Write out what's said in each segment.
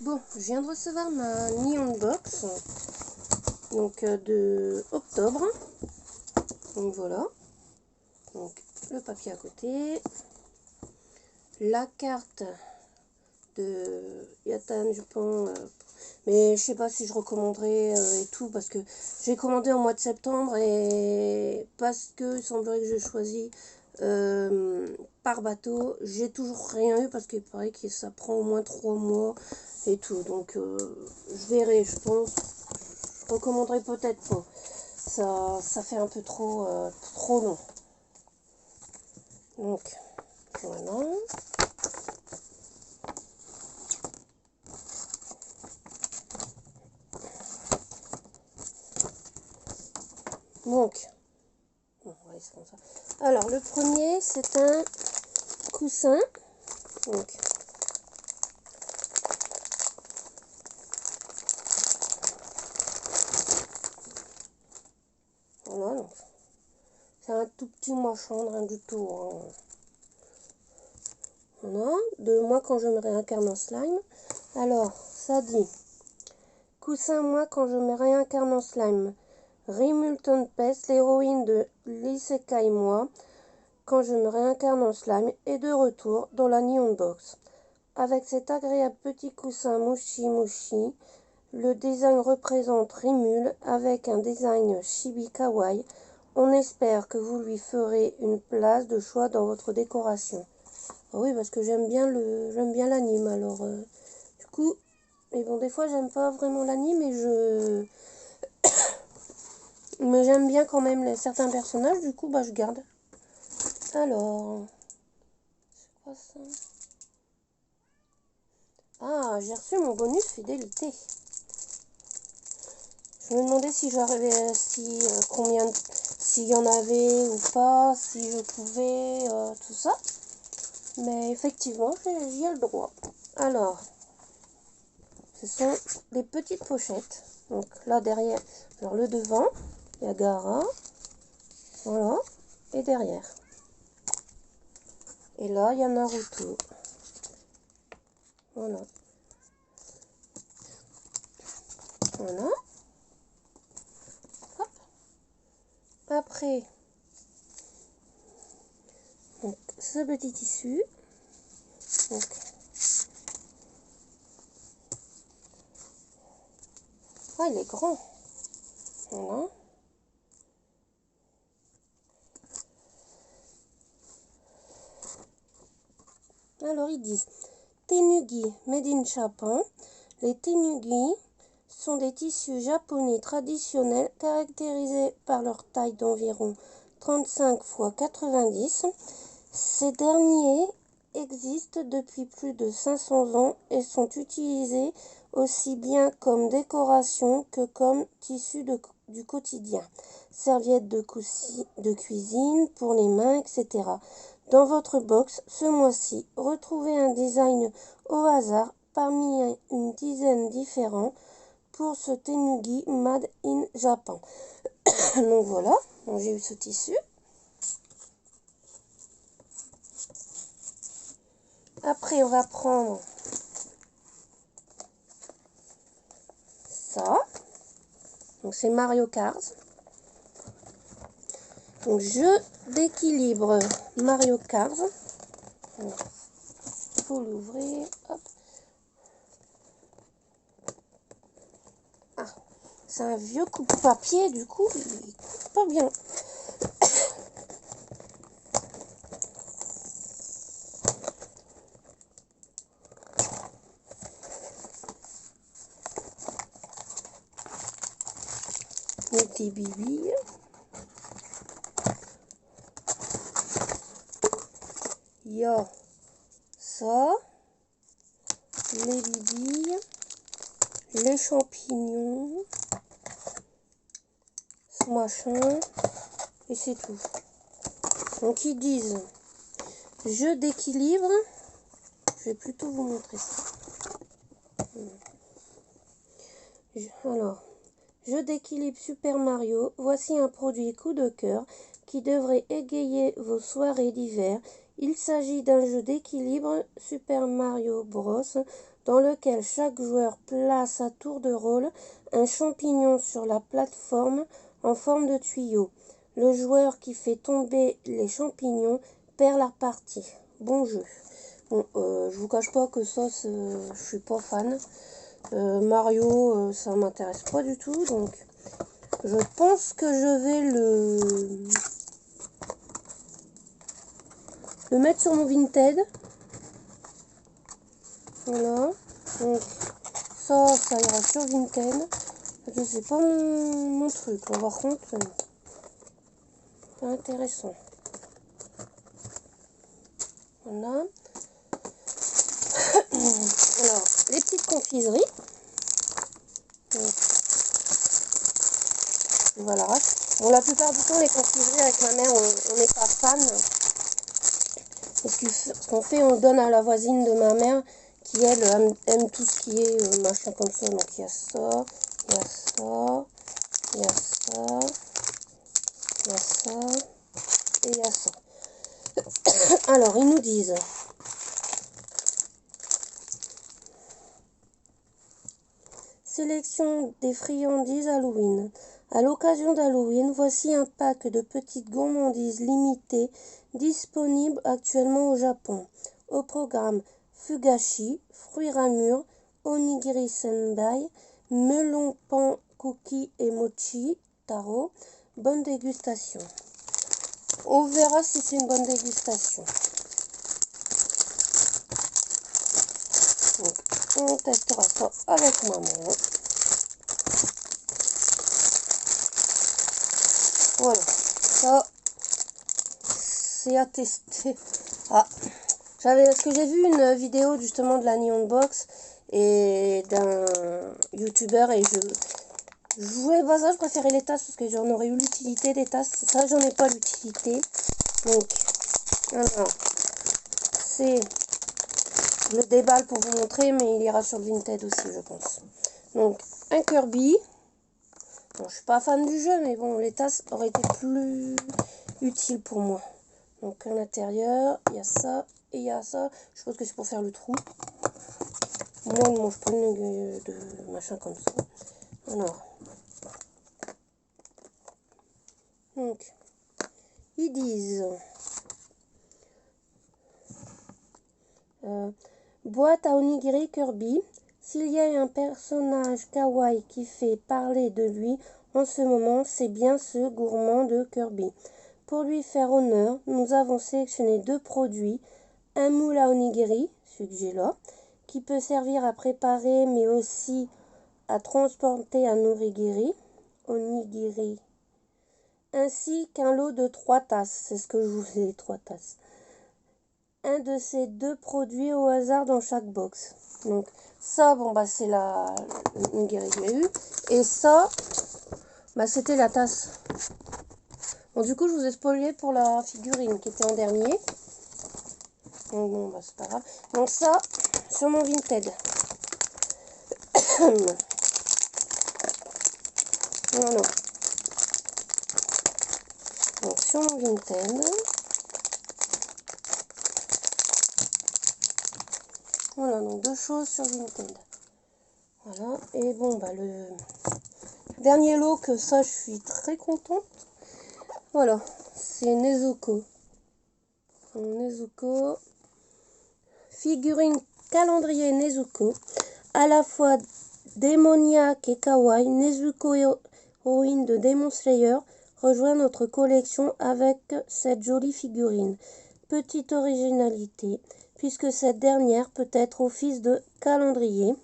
Bon, je viens de recevoir ma Neon Box, donc de octobre. Donc voilà. Donc le papier à côté. La carte de Yatan Dupont. Mais je sais pas si je recommanderais et tout, parce que j'ai commandé au mois de septembre et parce que il semblerait que je choisis par bateau, j'ai toujours rien eu parce qu'il paraît que ça prend au moins 3 mois et tout. Donc je verrai, je pense. Je recommanderais peut-être pas. Ça fait un peu trop long. Donc voilà. Donc, on va laisser comme ça. Alors, le premier, c'est un coussin. Donc, voilà. Donc, c'est un tout petit machin, rien du tout. Hein. Voilà. De moi quand je me réincarne en slime. Alors, ça dit coussin moi quand je me réincarne en slime. Rimulton Pest, l'héroïne de l'Isekai moi, quand je me réincarne en slime, est de retour dans la Neon Box. Avec cet agréable petit coussin Moshi Moshi, le design représente Rimul avec un design chibi kawaii. On espère que vous lui ferez une place de choix dans votre décoration. Ah oui, parce que j'aime bien l'anime. Alors, du coup, et bon, des fois j'aime pas vraiment l'anime, mais j'aime bien quand même certains personnages. Du coup, bah je garde. Alors, c'est quoi ça? Ah, j'ai reçu mon bonus fidélité. Je me demandais si j'arrivais, s'il y en avait ou pas, si je pouvais, tout ça. Mais effectivement, j'y ai le droit. Alors, ce sont des petites pochettes. Donc là derrière, alors le devant, il y a Gaara, voilà, et derrière. Et là, il y a Naruto. Voilà. Voilà. Hop. Après, donc, ce petit tissu. Donc, ah, il est grand. Voilà. Alors, ils disent Tenugi made in Japan. Les tenugi sont des tissus japonais traditionnels caractérisés par leur taille d'environ 35 x 90. Ces derniers existent depuis plus de 500 ans et sont utilisés aussi bien comme décoration que comme tissu du quotidien. Serviettes de cuisine, pour les mains, etc. Dans votre box, ce mois-ci, retrouvez un design au hasard parmi une dizaine différents pour ce tenugi made in Japan. Donc voilà, j'ai eu ce tissu. Après, on va prendre ça. Donc c'est Mario Kart. Donc jeu d'équilibre Mario Kart. Il faut l'ouvrir. Hop. Ah, c'est un vieux coupe-papier, du coup, il coupe pas bien. Avec des billes. Il y a ça, les billes, les champignons, ce machin, et c'est tout. Donc ils disent jeu d'équilibre. Je vais plutôt vous montrer ça. Alors, jeu d'équilibre Super Mario, voici un produit coup de cœur qui devrait égayer vos soirées d'hiver. Il s'agit d'un jeu d'équilibre Super Mario Bros. dans lequel chaque joueur place à tour de rôle un champignon sur la plateforme en forme de tuyau. Le joueur qui fait tomber les champignons perd la partie. Bon jeu. Bon, je vous cache pas que ça, je suis pas fan. Mario, ça m'intéresse pas du tout, donc je pense que je vais le mettre sur mon Vinted. Voilà. Donc ça ira sur Vinted. Je sais pas mon truc, là, par contre, c'est intéressant. Voilà. Alors, les petites confiseries. Donc, voilà. Bon, la plupart du temps, les confiseries avec ma mère, on n'est pas fan. Et ce qu'on fait, on le donne à la voisine de ma mère qui, elle, aime tout ce qui est machin comme ça. Donc, il y a ça, il y a ça, il y a ça, il y a ça, et il y a ça. Alors, ils nous disent... Sélection des friandises Halloween. À l'occasion d'Halloween, voici un pack de petites gourmandises limitées disponibles actuellement au Japon. Au programme Fugashi, fruits ramures, onigiri senbei, melon pan cookie et mochi taro. Bonne dégustation. On verra si c'est une bonne dégustation. Donc, on testera ça avec maman. Voilà, ça c'est à tester. Ah, parce que j'ai vu une vidéo justement de la Neon Box et d'un youtubeur et je jouais pas ça, je préférais les tasses parce que j'en aurais eu l'utilité des tasses. Ça, j'en ai pas l'utilité. Donc, alors, je le déballe pour vous montrer, mais il ira sur le Vinted aussi, je pense. Donc, un Kirby. Bon, je suis pas fan du jeu, mais bon, les tasses auraient été plus utiles pour moi. Donc, à l'intérieur, il y a ça et il y a ça. Je pense que c'est pour faire le trou. Moi, je ne mange pas de machin comme ça. Alors, donc, ils disent boîte à onigiri Kirby. S'il y a un personnage kawaii qui fait parler de lui en ce moment, c'est bien ce gourmand de Kirby. Pour lui faire honneur, nous avons sélectionné 2 produits. Un moule à onigiri, celui que j'ai là, qui peut servir à préparer mais aussi à transporter un onigiri, ainsi qu'un lot de 3 tasses. C'est ce que je vous ai, 3 tasses. Un de ces 2 produits au hasard dans chaque box. Donc ça, bon bah c'est la onigiri que j'ai eu. Et ça, bah c'était la tasse. Bon du coup je vous ai spoilé pour la figurine qui était en dernier. Donc bon bah c'est pas grave. Donc ça, sur mon Vinted. Voilà. Donc sur mon Vinted. Voilà, donc 2 choses sur Vinted. Voilà, et bon, bah le dernier lot, que ça, je suis très contente. Voilà, c'est Nezuko. Nezuko. Figurine calendrier Nezuko. À la fois démoniaque et kawaii, Nezuko, héroïne de Demon Slayer, rejoint notre collection avec cette jolie figurine. Petite originalité, puisque cette dernière peut faire office de calendrier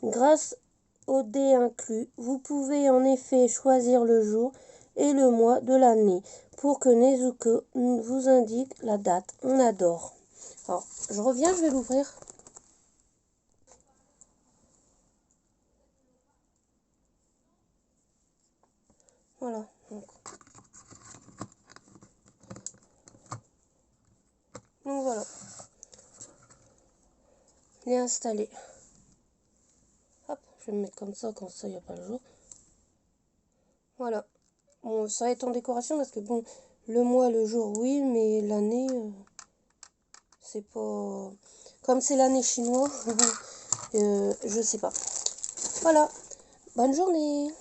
grâce au dé inclus. Vous pouvez en effet choisir le jour et le mois de l'année pour que Nezuko vous indique la date. On adore. Alors, je reviens, je vais l'ouvrir. Voilà. Donc voilà. Il est installé. Hop, je vais me mettre comme ça, quand ça, il n'y a pas le jour. Voilà. Bon, ça va être en décoration parce que bon, le mois, le jour, oui, mais l'année, c'est pas... Comme c'est l'année chinois, je sais pas. Voilà, bonne journée.